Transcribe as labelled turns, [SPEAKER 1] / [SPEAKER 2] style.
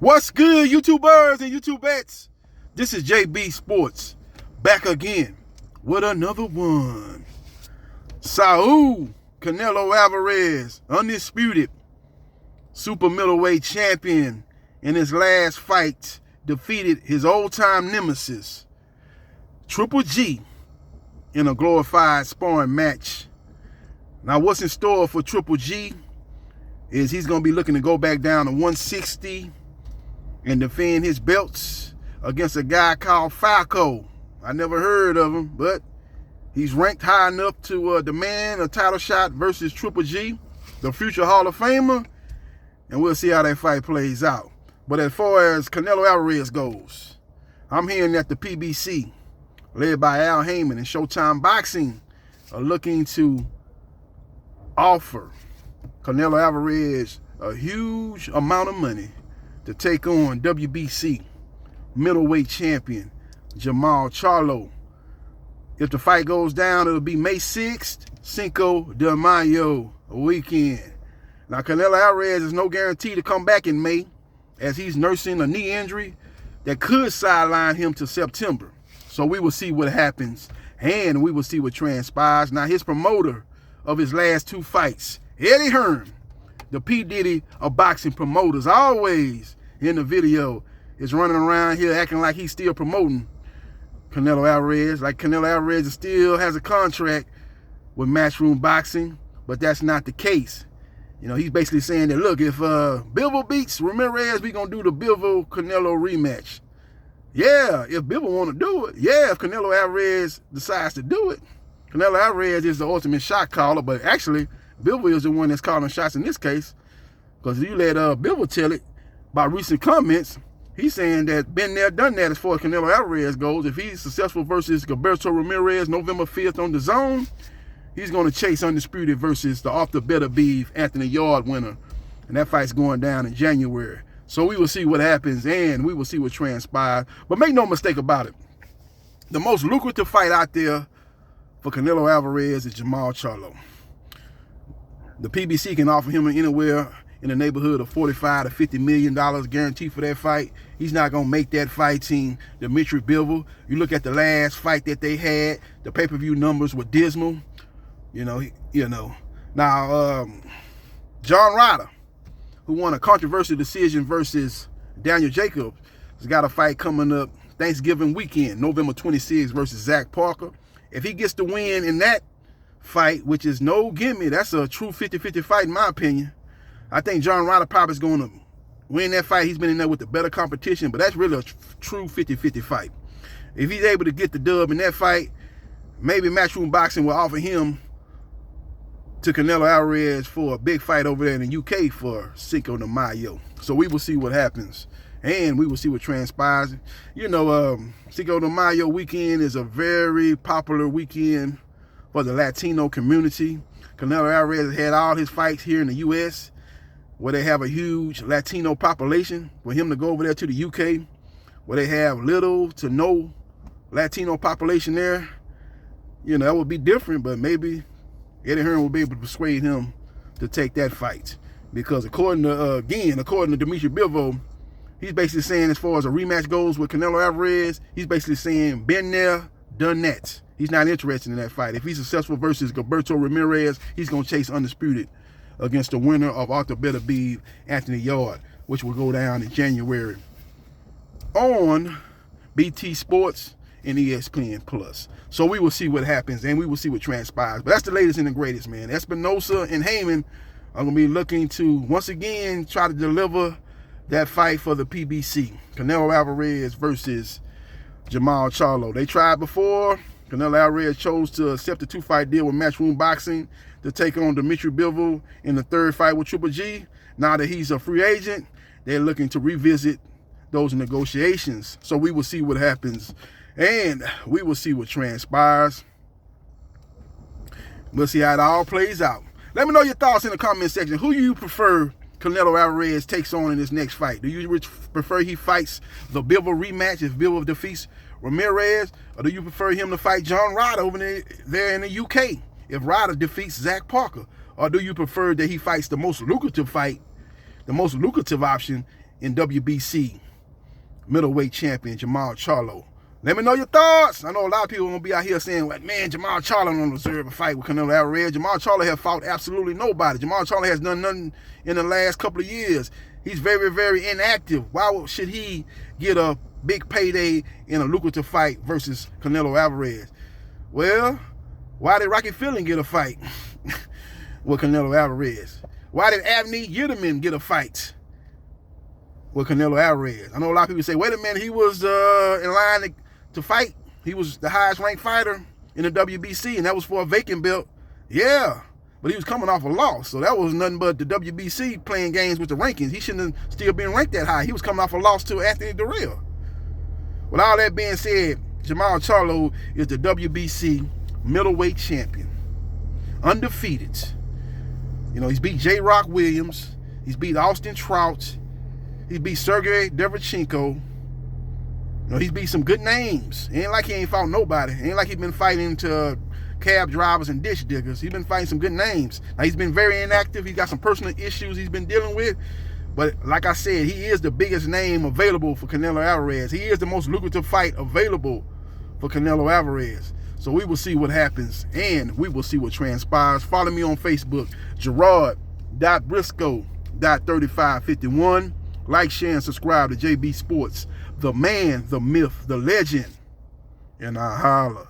[SPEAKER 1] What's good, YouTubers and YouTubettes? This is JBsports back again with another one. Saul Canelo Alvarez, undisputed super middleweight champion, in his last fight defeated his old-time nemesis, Triple G, in a glorified sparring match. Now, what's in store for Triple G is he's going to be looking to go back down to 160 and defend his belts against a guy called Falco. I never heard of him, but he's ranked high enough to demand a title shot versus Triple G, the future Hall of Famer, and we'll see how that fight plays out. But as far as Canelo Alvarez goes, I'm hearing that the PBC, led by Al Heyman and Showtime Boxing, are looking to offer Canelo Alvarez a huge amount of money to take on WBC middleweight champion Jermall Charlo. If the fight goes down, it'll be May 6th, Cinco de Mayo weekend. Now, Canelo Alvarez is no guarantee to come back in May, as he's nursing a knee injury that could sideline him to September. So we will see what happens, and we will see what transpires. Now, his promoter of his last two fights, Eddie Hearn, the P. Diddy of boxing promoters, always in the video, is running around here acting like he's still promoting Canelo Alvarez, like Canelo Alvarez still has a contract with Matchroom Boxing, but that's not the case. You know, he's basically saying that, look, if Bivol beats Ramirez, we're going to do the Bivol-Canelo rematch. Yeah, if Bivol want to do it. Yeah, if Canelo Alvarez decides to do it. Canelo Alvarez is the ultimate shot caller, but actually, Bivol is the one that's calling shots in this case, because if you let Bivol tell it by recent comments, he's saying that been there, done that as far as Canelo Alvarez goes. If he's successful versus Gilberto Ramirez November 5th on DAZN, he's going to chase undisputed versus the off the better beef Anthony Yard winner, and that fight's going down in January. So we will see what happens, and we will see what transpires. But make no mistake about it, the most lucrative fight out there for Canelo Alvarez is Jermall Charlo. The PBC can offer him anywhere in the neighborhood of $45 to $50 million guaranteed for that fight. He's not going to make that fighting Dimitri Bivol. You look at the last fight that they had, the pay-per-view numbers were dismal. Now, John Ryder, who won a controversial decision versus Daniel Jacobs, has got a fight coming up Thanksgiving weekend, November 26th versus Zach Parker. If he gets the win in that fight, which is no gimme, that's a true 50-50 fight in my opinion. I think John Ryder probably is going to win that fight. He's been in there with the better competition, but that's really a true 50-50 fight. If he's able to get the dub in that fight, maybe Matchroom Boxing will offer him to Canelo Alvarez for a big fight over there in the UK for Cinco de Mayo. So we will see what happens, and we will see what transpires. You know, Cinco de Mayo weekend is a very popular weekend for the Latino community. Canelo Alvarez has had all his fights here in the US, where they have a huge Latino population. For him to go over there to the UK, where they have little to no Latino population there, you know, that would be different, but maybe Eddie Hearn will be able to persuade him to take that fight. Because according to Dimitri Bivol, he's basically saying, as far as a rematch goes with Canelo Alvarez, he's basically saying, been there, done that. He's not interested in that fight. If he's successful versus Gilberto Ramirez, he's going to chase undisputed against the winner of Arthur Beterbiev, Anthony Yard, which will go down in January on BT Sports and ESPN+. So we will see what happens, and we will see what transpires. But that's the latest and the greatest, man. Espinoza and Heyman are going to be looking to, once again, try to deliver that fight for the PBC. Canelo Alvarez versus Jermall Charlo. They tried before. Canelo Alvarez chose to accept a 2-fight deal with Matchroom Boxing to take on Dimitri Bivol in the 3rd fight with Triple G. Now that he's a free agent, they're looking to revisit those negotiations. So we will see what happens, and we will see what transpires. We'll see how it all plays out. Let me know your thoughts in the comment section. Who do you prefer Canelo Alvarez takes on in his next fight? Do you prefer he fights the Bivol rematch if Bivol defeats Ramirez, or do you prefer him to fight John Ryder over there in the UK if Ryder defeats Zach Parker? Or do you prefer that he fights the most lucrative fight, the most lucrative option in WBC middleweight champion Jermall Charlo. Let me know your thoughts. I know a lot of people gonna be out here saying, like, man, Jermall Charlo don't deserve a fight with Canelo Alvarez. Jermall Charlo has fought absolutely nobody. Jermall Charlo has done nothing in the last couple of years. He's very, very inactive. Why should he get a big payday in a lucrative fight versus Canelo Alvarez? Well, why did Rocky Fielding get a fight with Canelo Alvarez? Why did Abney Yildirim get a fight with Canelo Alvarez? I know a lot of people say, wait a minute, he was in line to fight. He was the highest ranked fighter in the WBC, and that was for a vacant belt. Yeah, but he was coming off a loss, so that was nothing but the WBC playing games with the rankings. He shouldn't have still been ranked that high. He was coming off a loss to Anthony Durrell. With all that being said, Jermall Charlo is the WBC middleweight champion, undefeated. You know, he's beat J. Rock Williams, he's beat Austin Trout, he beat Sergey Derevchenko. You know, he's beat some good names. It ain't like he ain't fought nobody. It ain't like he's been fighting to cab drivers and ditch diggers. He's been fighting some good names. Now, he's been very inactive. He's got some personal issues he's been dealing with. But like I said, he is the biggest name available for Canelo Alvarez. He is the most lucrative fight available for Canelo Alvarez. So we will see what happens, and we will see what transpires. Follow me on Facebook, Gerard.Briscoe.3551. Like, share, and subscribe to JB Sports, the man, the myth, the legend. And I holla.